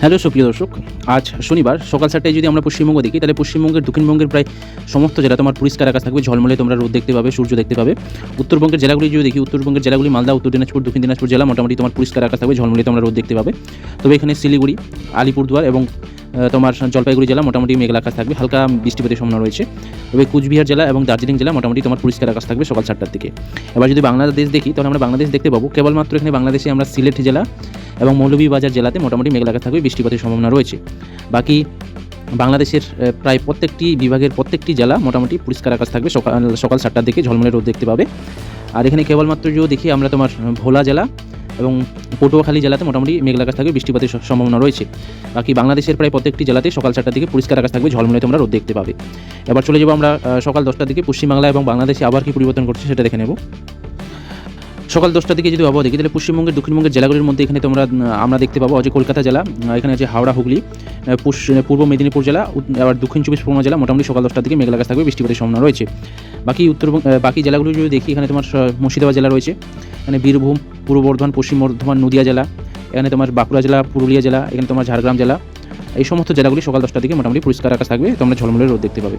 Hello সুপ্রিয় দর্শক, আজ শনিবার সকাল 7টায় যদি আমরা পশ্চিমবঙ্গ দেখি, তাহলে পশ্চিমবঙ্গের দক্ষিণবঙ্গের প্রায় সমস্ত জেলা তোমার পরিষ্কার আকাশ থাকবে, ঝলমলে তোমরা রোদ দেখতে পাবে, সূর্য দেখতে পাবে। উত্তরবঙ্গের জেলাগুলি যদি দেখি, উত্তরবঙ্গের জেলাগুলি মালদা, উত্তর দিনাজপুর, দক্ষিণ দিনাজপুর জেলা মোটামুটি তোমার পরিষ্কার আকাশ থাকবে, ঝলমলে তোমরা রোদ দেখতে পাবে। তবে এখানে শিলিগুড়ি, আলিপুরদুয়ার এবং তোমার জলপাইগুড়ি জেলা মোটামুটি মেঘলা আকাশ থাকবে, হালকা বৃষ্টিপাতের সম্ভাবনা রয়েছে। তবে কুচবিহার জেলা এবং দার্জিলিং জেলা মোটামুটি তোমার পরিষ্কার আকাশ থাকবে সকাল 7টার দিকে। এবার যদি বাংলাদেশ দেখি, তাহলে আমরা বাংলাদেশ দেখতে পাবো কেবলমাত্র এখানে বাংলাদেশে আমরা সিলেট জেলা এবং মৌলভীবাজার জেলাতে মোটামুটি মেঘলা আকাশ থাকবে, বৃষ্টিপাতের সম্ভাবনা রয়েছে। বাকি বাংলাদেশের প্রায় প্রত্যেকটি বিভাগের প্রত্যেকটি জেলা মোটামুটি পরিষ্কার আকাশ থাকবে, সকাল 7টার দিকে ঝলমলে রোদ দেখতে পাবে। আর এখানে কেবলমাত্র যদি দেখি আমরা তোমার ভোলা জেলা এবং পটুয়াখালী জেলাতে মোটামুটি মেঘলা আকাশ থাকবে, বৃষ্টিপাতের সম্ভাবনা রয়েছে। বাকি বাংলাদেশের প্রায় প্রত্যেকটি জেলাতে সকাল 7টার দিকে পরিষ্কার আকাশ থাকবে, ঝলমলে তোমরা রোদ দেখতে পাবে। এবার চলে যাবো আমরা সকাল 10টার দিকে পশ্চিমবাংলা এবং বাংলাদেশে আবার কি পরিবর্তন করছে সেটা দেখে নেব। সকাল 10টার দিকে যদি আবহাওয়া দেখি, তাহলে পশ্চিমবঙ্গের দক্ষিণবঙ্গের জেলাগুলির মধ্যে এখানে আমরা দেখতে পাবো যে কলকাতা জেলা, এখানে আছে হাওড়া, হুগলি, পূর্ব মেদিনীপুর জেলা, আবার দক্ষিণ 24 পরগনা জেলা মোটামুটি সকাল 10টার দিকে মেঘলা আকাশ থাকবে, বৃষ্টিপাতের সম্ভাবনা রয়েছে। বাকি জেলাগুলি যদি দেখি, এখানে তোমার মুর্শিদাবাদ জেলা রয়েছে, এখানে বীরভূম, পূর্ব বর্ধমান, পশ্চিম বর্ধমান, নদিয়া জেলা, এখানে তোমার বাঁকুড়া জেলা, পুরুলিয়া জেলা, এখানে তোমার ঝাড়গ্রাম জেলা, এই সমস্ত জেলাগুলি সকাল 10টার দিকে মোটামুটি পরিষ্কার আকাশ থাকবে, তোমরা ঝলমলে রোদ দেখতে পাবে।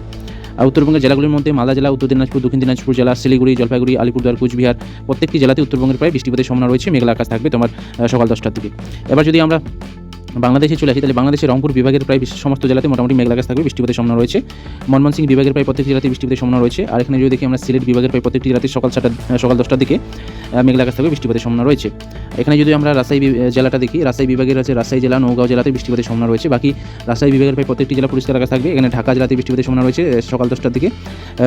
আর উত্তরবঙ্গের জেলাগুলির মধ্যে মালদা জেলা, উত্তর দিনাজপুর, দক্ষিণ দিনাজপুর জেলা, শিলিগুড়ি, জলপাইগুড়ি, আলিপুরদুয়ার, কুচবিহার প্রত্যেকটি জেলাতে উত্তরবঙ্গের প্রায় বৃষ্টিপাতের সম্ভাবনা রয়েছে, মেঘলা আকাশ থাকবে তোমার সকাল 10টার দিকে। এবার যদি আমরা বাংলাদেশে চলে আসি, তাহলে বাংলাদেশের রংপুর বিভাগের প্রায় সমস্ত জেলাতে মোটামুটি মেঘলা আকাশ থাকবে, বৃষ্টিপাতের সম্ভাবনা রয়েছে। ময়মনসিংহ বিভাগের প্রায় প্রত্যেকটি জেলাতে বৃষ্টিপাতের সম্ভাবনা রয়েছে। আর এখানে যদি দেখি আমরা সিলেট বিভাগের প্রায় প্রত্যেকটি জেলাতে সকাল 10টার দিকে মেঘলা আকাশ থাকবে, বৃষ্টিপাতের সম্ভাবনা রয়েছে। এখানে যদি আমরা রাজশাহী জেলাটা দেখি, রাজশাহী বিভাগের আছে রাজশাহী জেলা, নওগাঁও জেলাতে বৃষ্টিপাতের সম্ভাবনা রয়েছে। বাকি রাজশাহী বিভাগের প্রায় প্রত্যেকটি জেলা পরিষ্কার আকাশ থাকবে। এখানে ঢাকা জেলাতে বৃষ্টিপাতের সম্ভাবনা রয়েছে সকাল 10টার দিকে।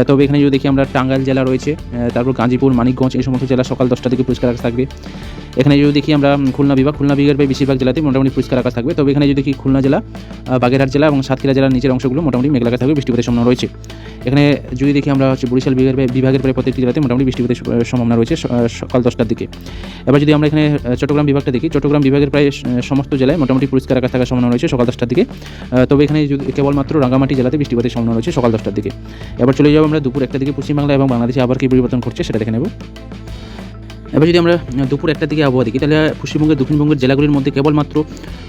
তবে এখানে যদি দেখি আমরা টাঙ্গাইল জেলা রয়েছে, তারপর গাজীপুর, মানিকগঞ্জ, এই সমস্ত জেলা সকাল 10টার দিকে পরিষ্কার আকাশ থাকবে। এখানে যদি দেখি আমরা খুলনা বিভাগের প্রায় বেশিরভাগ জেলাতে মোটামুটি পরিষ্কার আকাশ থাকবে। তবে এখানে যদি দেখি খুলনা জেলা, বাগেরহাট জেলা এবং সাতক্ষীরা জেলার নিচের অংশগুলো মোটামুটি মেঘলা আকাশ থাকবে, বৃষ্টিপাতের সম্ভাবনা রয়েছে। এখানে যদি দেখি আমরা বরিশাল বিভাগের প্রায় প্রত্যেকটি জেলাতে মোটামুটি বৃষ্টিপাতের সম্ভাবনা রয়েছে সকাল 10টার দিকে। এবার যদি আমরা এখানে চট্টগ্রাম বিভাগটা দেখি, চট্টগ্রাম বিভাগের প্রায় সমস্ত জেলায় মোটামুটি পরিষ্কার আকাশ থাকার সম্ভাবনা রয়েছে সকাল 10টার দিকে। তবে এখানে কেবলমাত্র রাঙ্গামাটি জেলাতে বৃষ্টিপাতের সম্ভাবনা রয়েছে সকাল 10টার দিকে। এবার চলে যাবো আমরা দুপুর 1টার দিকে পশ্চিমবাংলা এবং বাংলাদেশে আবার কি পরিবর্তন করছে সেটা দেখে নেব। এবার যদি আমরা দুপুর 1টার দিকে আবহাওয়া দেখি, তাহলে পশ্চিমবঙ্গের দক্ষিণবঙ্গের জেলাগুলির মধ্যে কেবলমাত্র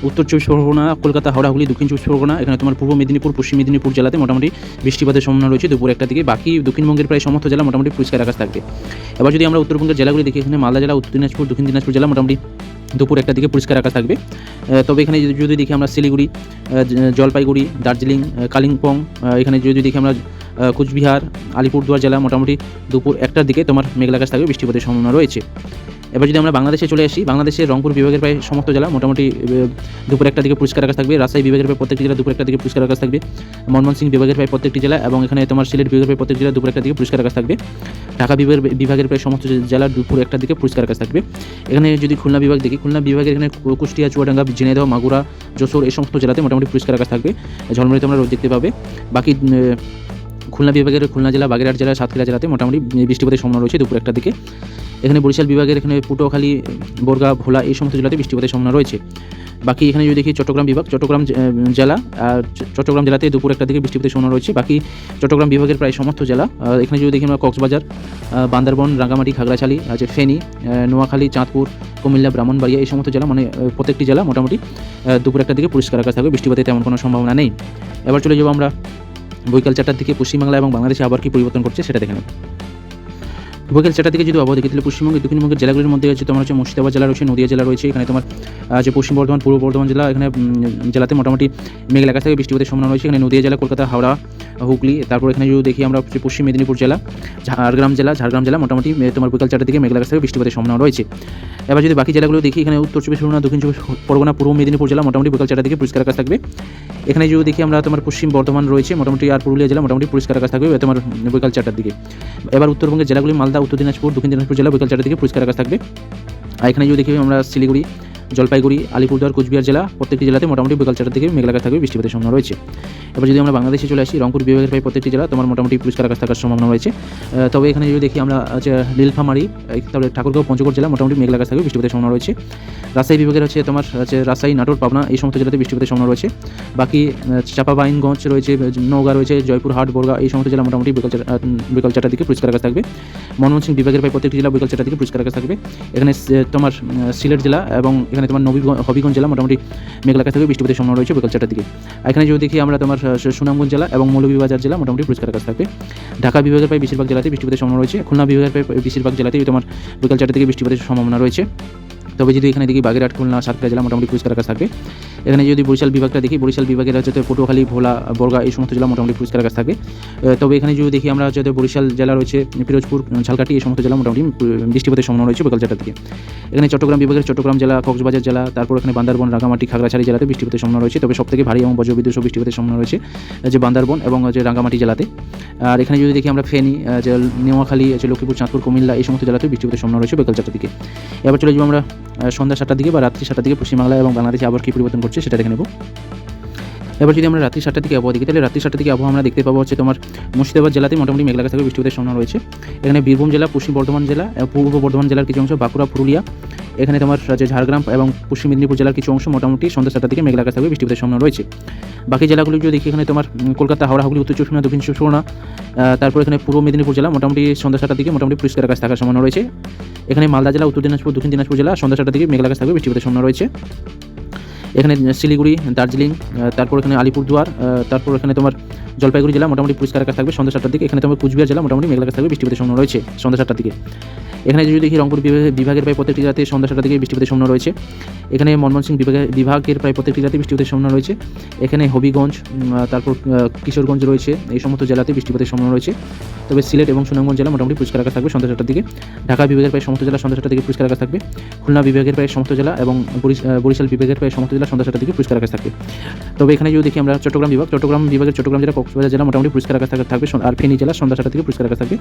উত্তর 24 পরগনা, কলকাতা, হাওড়া, হুগলি, দক্ষিণ 24 পরগনা, এখানে তোমার পূর্ব মেদিনীপুর, পশ্চিম মেদিনীপুর জেলাতে মোটামুটি বৃষ্টিপাতের সম্ভাবনা রয়েছে দুপুর 1টার দিকে। বাকি দক্ষিণবঙ্গের প্রায় সমস্ত জেলা মোটামুটি পরিষ্কার আকাশ থাকবে। এবার যদি আমরা উত্তরবঙ্গের জেলাগুলি দেখি, এখানে মালদা জেলা, উত্তর দিনাজপুর, দক্ষিণ দিনাজপুর জেলা মোটামুটি দুপুর 1টার দিকে পরিষ্কার আকাশ থাকবে। তবে এখানে যদি দেখি আমরা শিলিগুড়ি, জলপাইগুড়ি, দার্জিলিং, কালিম্পং, এখানে যদি দেখি আমরা কুচবিহার, আলিপুরদুয়ার জেলা মোটামুটি দুপুর 1টার দিকে তোমার মেঘলা আকাশ থাকবে, বৃষ্টিপাতের সম্ভাবনা রয়েছে। এবার যদি আমরা বাংলাদেশে চলে আসি, বাংলাদেশের রংপুর বিভাগের প্রায় সমস্ত জেলা মোটামুটি দুপুর 1টার দিকে পরিষ্কার আকাশ থাকবে। রাজশাহী বিভাগের প্রায় প্রত্যেকটি জেলা দুপুর 1টার দিকে পরিষ্কার আকাশ থাকবে। ময়মনসিংহ বিভাগের প্রায় প্রত্যেকটি জেলা এবং এখানে তোমার সিলেট বিভাগের প্রায় প্রত্যেকটি জেলা দুপুর 1টার দিকে পরিষ্কার আকাশ থাকবে। ঢাকা বিভাগের প্রায় সমস্ত জেলা দুপুর 1টার দিকে পরিষ্কার আকাশ থাকবে। এখানে যদি খুলনা বিভাগ দেখি, খুলনা বিভাগের এখানে কুষ্টিয়া, চুয়াডাঙ্গা, ঝিনাইদহ, মাগুরা, যশোর এই সমস্ত জেলাতে মোটামুটি পরিষ্কার আকাশ থাকবে, ঝলমলে তোমরা রোদ দেখতে পাবে। বাকি খুলনা বিভাগের খুলনা জেলা, বাগেরহাট জেলা, সাতক্ষীরা জেলাতে মোটামুটি বৃষ্টিপাতের সম্ভাবনা রয়েছে দুপুর 1টার দিকে। এখানে বরিশাল বিভাগের এখানে পটুয়াখালী, বরগা, ভোলা এই সমস্ত জেলাতে বৃষ্টিপাতের সম্ভাবনা রয়েছে। বাকি এখানে যদি দেখি চট্টগ্রাম বিভাগ, চট্টগ্রাম জেলাতে দুপুর 1টার দিকে বৃষ্টিপাতের সম্ভাবনা রয়েছে। বাকি চট্টগ্রাম বিভাগের প্রায় সমস্ত জেলা, এখানে যদি দেখি আমরা কক্সবাজার, বান্দরবন, রাঙ্গামাটি, খাগড়াছড়ি, আছে ফেনী, নোয়াখালী, চাঁদপুর, কুমিল্লা, ব্রাহ্মণবাড়িয়া এই সমস্ত জেলা মানে প্রত্যেকটি জেলা মোটামুটি দুপুর 1টার দিকে পরিষ্কার আকাশ থাকবে, বৃষ্টিপাতের তেমন কোনো সম্ভাবনা নেই। এবার চলে যাবো আমরা বৈকাল 4টার দিকে পশ্চিমবাংলা এবং বাংলাদেশে আবার কি পরিবর্তন করছে সেটা দেখে নেব। বৈকাল 4টার দিকে যদি আবহাওয়া দেখি, তাহলে দক্ষিণবঙ্গের জেলাগুলির মধ্যে হচ্ছে তোমার হচ্ছে মুর্শিদাবাদ জেলা রয়েছে, নদিয়া জেলা রয়েছে, এখানে তোমার যে পশ্চিম বর্ধমান, পূর্ব বর্ধমান জেলা, এখানে জেলাতে মোটামুটি মেঘলা আকাশ থেকে বৃষ্টিপাতের সম্ভাবনা রয়েছে। এখানে নদিয়া জেলা, কলকাতা, হাওড়া, হুগলি, তারপর এখানে যদি দেখি আমরা পশ্চিম মেদিনীপুর জেলা, ঝাড়গ্রাম জেলা মোটামুটি তোমার বৈকাল 4টার দিকে মেঘলা আকাশ থেকে বৃষ্টিপাতের সম্ভাবনা রয়েছে। এবার যদি বাকি জেলাগুলো দেখি, এখানে উত্তর 24 পরগনা, দক্ষিণ 24 পরগনা, পূর্ব মেদিনীপুর জেলা মোটামুটি বৈকাল 4টার দিকে পরিষ্কার আকাশ থাকবে। এখানে যদি দেখি আমরা তোমার পশ্চিম বর্ধমান রয়েছে মোটামুটি, আর পুরুলিয়া জেলা মোটামুটি পরিষ্কার আকাশ থাকবে তোমার বৈকাল 4টার দিকে। এবার উত্তরবঙ্গের জেলাগুলি মালদা, উত্তর দিনাজপুর, দক্ষিণ দিনাজপুর জেলা বৈকাল 4টার দিকে পরিষ্কার আকাশ থাকবে। আর এখানে যদি দেখি আমরা শিলিগুড়ি, জলপাইগুড়ি, আলিপুরদুয়ার, কুচবিহার জেলা প্রত্যেকটি জেলাতে মোটামুটি বিকাল 4টার দিকে মেঘলা আকাশ থাকবে, বৃষ্টিপাতের সম্ভাবনা রয়েছে। এবার যদি আমরা বাংলাদেশে চলে আসি, রংপুর বিভাগের প্রায় প্রত্যেকটি জেলা তোমার মোটামুটি পরিষ্কার আকাশ থাকার সম্ভাবনা রয়েছে। তবে এখানে যদি দেখি আমরা নীলফামারী, তাহলে ঠাকুরগাঁও, পঞ্চগড় জেলা মোটামুটি মেঘলা আকাশ থাকবে, বৃষ্টিপাতের সম্ভাবনা রয়েছে। রাজশাহী বিভাগের তোমার রাজশাহী, নাটোর, পাবনা এই সমস্ত জেলাতে বৃষ্টিপাতের সম্ভাবনা রয়েছে। বাকি চাঁপাবাইনগঞ্জ রয়েছে, নওগাঁ রয়েছে, জয়পুরহাট, বরগা এই সমস্ত জেলা মোটামুটি বিকাল 4টার দিকে পরিষ্কার আকাশ থাকবে। ময়মনসিংহ বিভাগের প্রায় প্রত্যেকটি জেলা বিকাল 4টার দিকে পরিষ্কার আকাশ থাকবে। এখানে তোমার সিলেট জেলা এবং এখানে এখানে তোমার হবিগঞ্জ জেলা মোটামুটি মেঘলা আকাশ থাকবে, বৃষ্টিপাতের সম্ভাবনা রয়েছে বিকাল 4টার দিকে। এখানে যদি দেখি আমরা তোমার সুনামগঞ্জ জেলা এবং মৌলভীবাজার জেলা মোটামুটি পরিষ্কার আকাশ থাকবে। ঢাকা বিভাগের প্রায় বেশিরভাগ জেলাতে বৃষ্টিপাতের সম্ভাবনা রয়েছে। খুলনা বিভাগের প্রায় বেশিরভাগ জেলাতেই তোমার বিকাল 4টা থেকে বৃষ্টিপাতের সম্ভাবনা রয়েছে। তবে যদি এখানে দেখি বাগেরহাট, খুলনা, সাতক্ষীরা জেলা মোটামুটি পরিষ্কার আকাশ থাকবে। এখানে যদি বরিশাল বিভাগটা দেখি, বরিশাল বিভাগের হচ্ছে পটুয়াখালী, ভোলা, বরগা এই সমস্ত জেলা মোটামুটি পরিষ্কার আকাশ থাকবে। তবে এখানে যদি দেখি আমরা হচ্ছে বরিশাল জেলা রয়েছে, পিরোজপুর, ঝালকাঠি এই সমস্ত জেলা মোটামুটি বৃষ্টিপাতের সম্ভাবনা রয়েছে বিকাল 4টার দিকে। এখানে চট্টগ্রাম বিভাগের চট্টগ্রাম জেলা, কক্সবাজার জেলা, তারপর এখানে বান্দরবন, রাঙ্গামাটি, খাগড়াছড়ি জেলাতে বৃষ্টিপাতের সম্ভাবনা রয়েছে। তবে সবথেকে ভারী এবং বজ্রবিদ্যুৎ সহ বৃষ্টিপাতের সম্ভাবনা রয়েছে যে বান্দরবন এবং যে রাঙ্গামাটি জেলাতে। আর এখানে যদি দেখি আমরা ফেনী, যে নোয়াখালী, লক্ষ্মীপুর, চাঁদপুর, কুমিল্লা এই সমস্ত জেলাতে বৃষ্টিপাতের সম্ভাবনা রয়েছে বিকাল 4টার দিকে। এবার চলে যাবো আমরা সন্ধ্যা 7টার দিকে বা রাত্রি 7টার দিকে পশ্চিমবাংলা এবং বাংলাদেশে আবার কী পরিবর্তন করছে সেটা দেখে নেব। এবার যদি আমরা রাত্রি 7টার দিকে আবহাওয়া দেখি, তাহলে রাত্রি 7টার দিকে আবহাওয়া আমরা দেখতে পাবো হচ্ছে তোমার মুর্শিদাবাদ জেলাতে মোটামুটি মেঘলা আকাশ থাকবে, বৃষ্টিপাতের সম্ভাবনা রয়েছে। এখানে বীরভূম জেলা, পশ্চিম বর্ধমান জেলা, পূর্ব বর্ধমান জেলার কিছু অংশ, বাঁকুড়া, পুরুলিয়া, এখানে তোমার যে ঝাড়গ্রাম এবং পশ্চিম মেদিনীপুর জেলার কিছু অংশ মোটামুটি সন্ধ্যা 7টার দিকে মেঘলা আকাশ থাকবে, বৃষ্টিপাতের সম্ভাবনা রয়েছে। বাকি জেলাগুলি যদি দেখি, এখানে তোমার কলকাতা, হাওড়া, হুগলি, উত্তর চব্বিশ পরগনা, দক্ষিণ চব্বিশ পরগনা, তারপর এখানে পূর্ব মেদিনীপুর জেলা মোটামুটি সন্ধ্যা 7টার দিকে মোটামুটি পরিষ্কার আকাশ থাকার সম্ভাবনা রয়েছে। এখানে মালদা জেলা, উত্তর দিনাজপুর, দক্ষিণ দিনাজপুর জেলা সন্ধ্যা 7টার দিকে মেঘলা আকাশ থাকবে, বৃষ্টিপাতের সম্ভাবনা রয়েছে। এখানে শিলিগুড়ি, দার্জিলিং, তারপর এখানে আলিপুরদুয়ার, তারপর এখানে তোমার জলপাইগুড়ি জেলা মোটামুটি পরিষ্কার আকাশ থাকবে সন্ধ্যা 7টার দিকে। এখানে তোমার কুচবিহার জেলা মোটামুটি মেঘলা আকাশ থাকবে, বৃষ্টিপাতের সম্ভাবনা রয়েছে সন্ধ্যা 7টার দিকে। এখানে যদি দেখি রংপুর বিভাগের প্রায় প্রত্যেকটি জেলাতে সন্ধ্যা 7টার দিকে বৃষ্টিপাতের সম্ভাবনা রয়েছে। এখানে ময়মনসিংহ বিভাগের প্রায় প্রত্যেকটি জেলাতে বৃষ্টিপাতের সম্ভাবনা রয়েছে। এখানে হবিগঞ্জ, তারপর কিশোরগঞ্জ রয়েছে, এই সমস্ত জেলাতে বৃষ্টিপাতের সম্ভাবনা রয়েছে। তবে সিলেট এবং সুনামগঞ্জ জেলা মোটামুটি পরিষ্কার আকাশ থাকবে সন্ধ্যা 7টার দিকে। ঢাকা বিভাগের প্রায় সমস্ত জেলা সন্ধ্যা 7টার দিকে পরিষ্কার আকাশ থাকবে। খুলনা বিভাগের প্রায় সমস্ত জেলা এবং বরিশাল বিভাগের প্রায় সমস্ত জেলা সন্ধ্যা 7টার দিকে পরিষ্কার আকাশ থাকবে। তবে এখানে যদি দেখি আমরা চট্টগ্রাম বিভাগের চট্টগ্রাম জেলা, কক্সবাজার জেলা মোটামুটি পরিষ্কার আকাশ থাকবে। আর ফেনী জেলা সন্ধ্যা 7টার দিকে পরিষ্কার আকাশ থাকবে।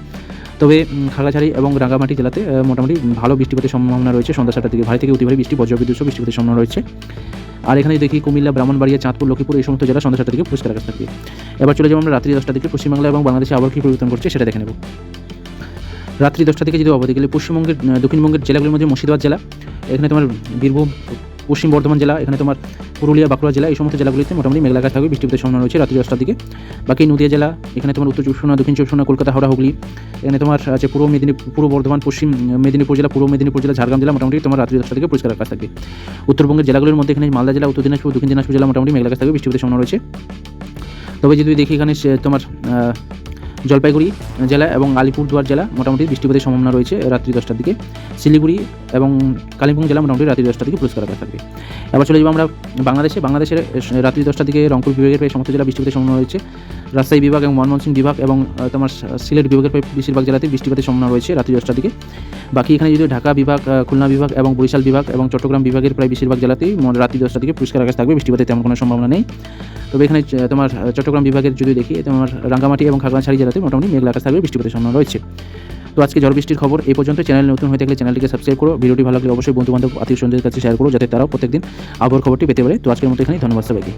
তবে খাগড়াছড়ি এবং রাঙ্গামাটি জেলাতে মোটামুটি ভালো বৃষ্টিপাতের সম্ভাবনা রয়েছে সন্ধ্যা 7টার দিকে, ভারী থেকে অতি ভারী বৃষ্টি, বজ্রবিদ্যুৎ সহ বৃষ্টিপাতের সম্ভাবনা রয়েছে। আর এখানে দেখি কুমিল্লা, ব্রাহ্মণবাড়িয়া, চাঁদপুর, লক্ষ্মীপুর এই সমস্ত জেলা সন্ধ্যা 7টার দিকে পরিষ্কার আকাশ থাকবে। এবার চলে যাবো আমরা রাত্রি 10টার দিকে পশ্চিমবাংলা এবং বাংলাদেশে আবার কী পরিবর্তন করছে সেটা দেখে নেব। রাত্রি 10টা থেকে যদি অবধি গেলে পশ্চিমবঙ্গের দক্ষিণবঙ্গের জেলাগুলির মধ্যে মুর্শিদাবাদ জেলা, এখানে তোমার বীরভূম, পশ্চিম বর্ধমান জেলা, এখানে তোমার পুরুলিয়া, বাঁকুড়া জেলা এই সমস্ত জেলাগুলিতে মোটামুটি মেঘলা আকাশ থাকবে, বৃষ্টিপাতের সম্ভাবনা রয়েছে রাত্রি 10টার দিকে। বাকি নদিয়া জেলা, এখানে তোমার উত্তর চব্বিশ পরগনা, দক্ষিণ চব্বিশ পরগনা, কলকাতা, হাওড়া, হুগলি, এখানে তোমার আছে পূর্ব বর্ধমান, পশ্চিম মেদিনীপুর জেলা, পূর্ব মেদিনীপুর জেলা, ঝাড়গ্রাম জেলা মোটামুটি তোমার রাত্রি 10টা থেকে পরিষ্কার আকাশ থাকবে। উত্তরবঙ্গের জেলাগুলির মধ্যে এখানে মালদা জেলা, উত্তর দিনাজপুর, দক্ষিণ দিনাজপুর জেলা মোটামুটি মেঘলা আকাশ থাকবে, বৃষ্টিপাতের সম্ভাবনা রয়েছে। তবে যদি দেখি এখানে তোমার জলপাইগুড়ি জেলা এবং আলিপুরদুয়ার জেলা মোটামুটি বৃষ্টিপাতের সম্ভাবনা রয়েছে রাত্রি 10টার দিকে। শিলিগুড়ি এবং কালিম্পং জেলা মোটামুটি রাত্রি 10টার দিকে পরিষ্কার আকাশ থাকবে। এবার চলে যাবো আমরা বাংলাদেশের রাত্রি 10টার দিকে রংপুর বিভাগের প্রায় সমস্ত জেলা বৃষ্টিপাতের সম্ভাবনা রয়েছে। রাজশাহী বিভাগ এবং ময়মনসিংহ বিভাগ এবং তোমার সিলেট বিভাগের প্রায় বেশিরভাগ জেলাতে বৃষ্টিপাতের সম্ভাবনা রয়েছে রাত্রি 10টার দিকে। বাকি এখানে যদি ঢাকা বিভাগ, খুলনা বিভাগ এবং বরিশাল বিভাগ এবং চট্টগ্রাম বিভাগের প্রায় বেশিরভাগ জেলাতেই রাত্রি 10টার দিকে পরিষ্কার আকাশ থাকবে, বৃষ্টিপাতের তেমন কোনো সম্ভাবনা নেই। তবে এখানে তোমার চট্টগ্রাম বিভাগের যদি দেখি, তোমার রাঙ্গামাটি এবং খাগড়াছড়ি জেলাতে মোটামুটি মেঘলা আকাশ থাকবে, বৃষ্টিপাতের সম্ভাবনা রয়েছে। তো আজকে ঝড় বৃষ্টির খবর এই পর্যন্ত। চ্যানেল নতুন হয়ে থাকলে চ্যানেলটিকে সাবস্ক্রাইব করো, ভিডিওটি ভালো লাগলে অবশ্যই বন্ধু বান্ধব, আত্মীয় স্বজনদের কাছে শেয়ার করো, যাতে তারাও প্রত্যেকদিন আবহাওয়ার খবরটি পেতে পারে। তো আজকের মতো এখানেই, ধন্যবাদ সবাইকে।